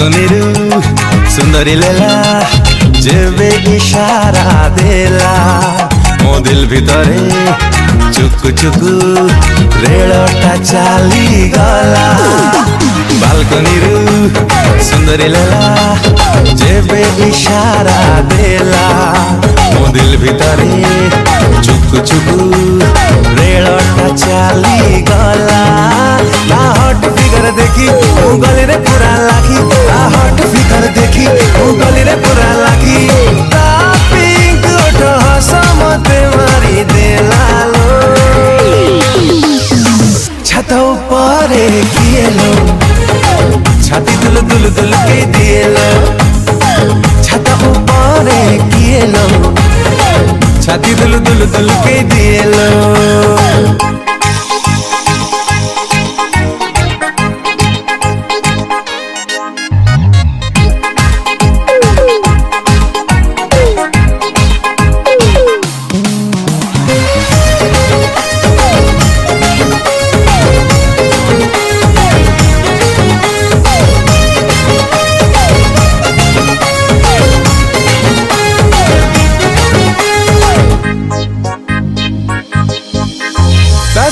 बालकनीरू सुंदरी लेला जेबे इशारा देला मो दिल भितरे चुकु चुकु रेलटा चाली गला। बालकनीरू सुंदरी लेला जेबे इशारा देला मो दिल भितरे चुकु चुकु रेलटा चाली गला। हट फिगर देखी गली रे पूरा लागी, हट फिगर देखी गली रे पूरा लागी। पिंक ओठ हस मते मारी देला लो छत ऊपरे किएलो छाती दुल दुल दुल के दिएलो छत ऊपरे किएलो छाती दुल दुल दुल के दिएलो।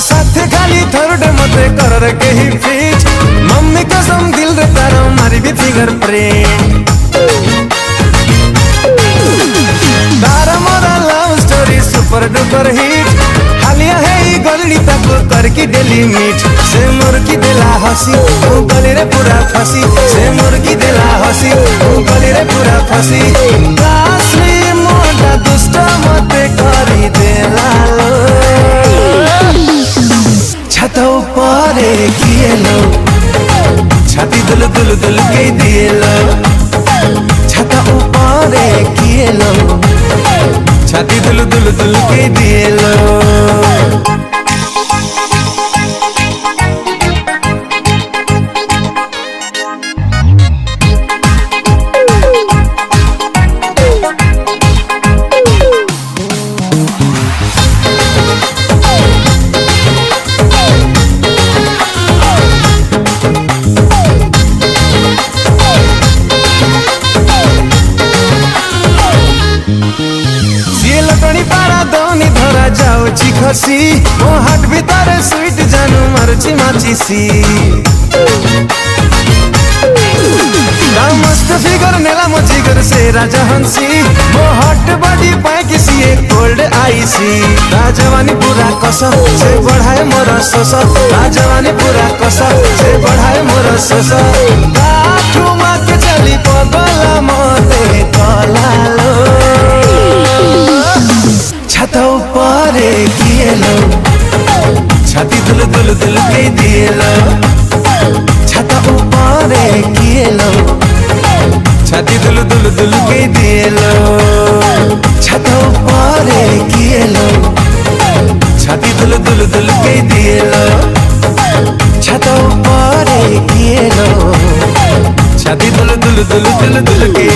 साथे खाली थर्ड मते कर के ही फिट मम्मी कसम दिल रे तारो मारी भी फिगर प्रिंट। तारा मोरा love story super duper hit हालिया है ई गली तक कर की डेली मीट। से मुर्गी दिला हसी ओ गली रे पूरा फसी, से मुर्गी दिला हसी ओ गली रे पूरा फसी। कासली मोटा दुष्ट मते करी देला लो छत ऊपरे किएलो छाती दुल दुल दुल के दिएलो छत ऊपरे किएलो छाती दुल दुल दुल के दिएलो। जाऊची खसी मो हाट भितर स्वीट जानू मारुची माचिसी। मस्त फिगर नेला मो जिगर से राजा हंसी मो हॉट बॉडी पाए किसी एक कोल्ड आईसी। राजवानी पूरा कसम से बढ़ाए मोर सोस, राजवानी पूरा कसम से बढ़ाए मोर सोस। ठुमा के चली पगला मते कला लो छत ऊपरे किएलो छाती दुल दुल दुल के दिएलो छत ऊपरे किएलो छाती दुल दुल दुल के दिएलो छत ऊपरे किएलो छाती दुल दुल दुल के दिएलो छत ऊपरे किएलो छाती दुल दुल दुल दुल दुल के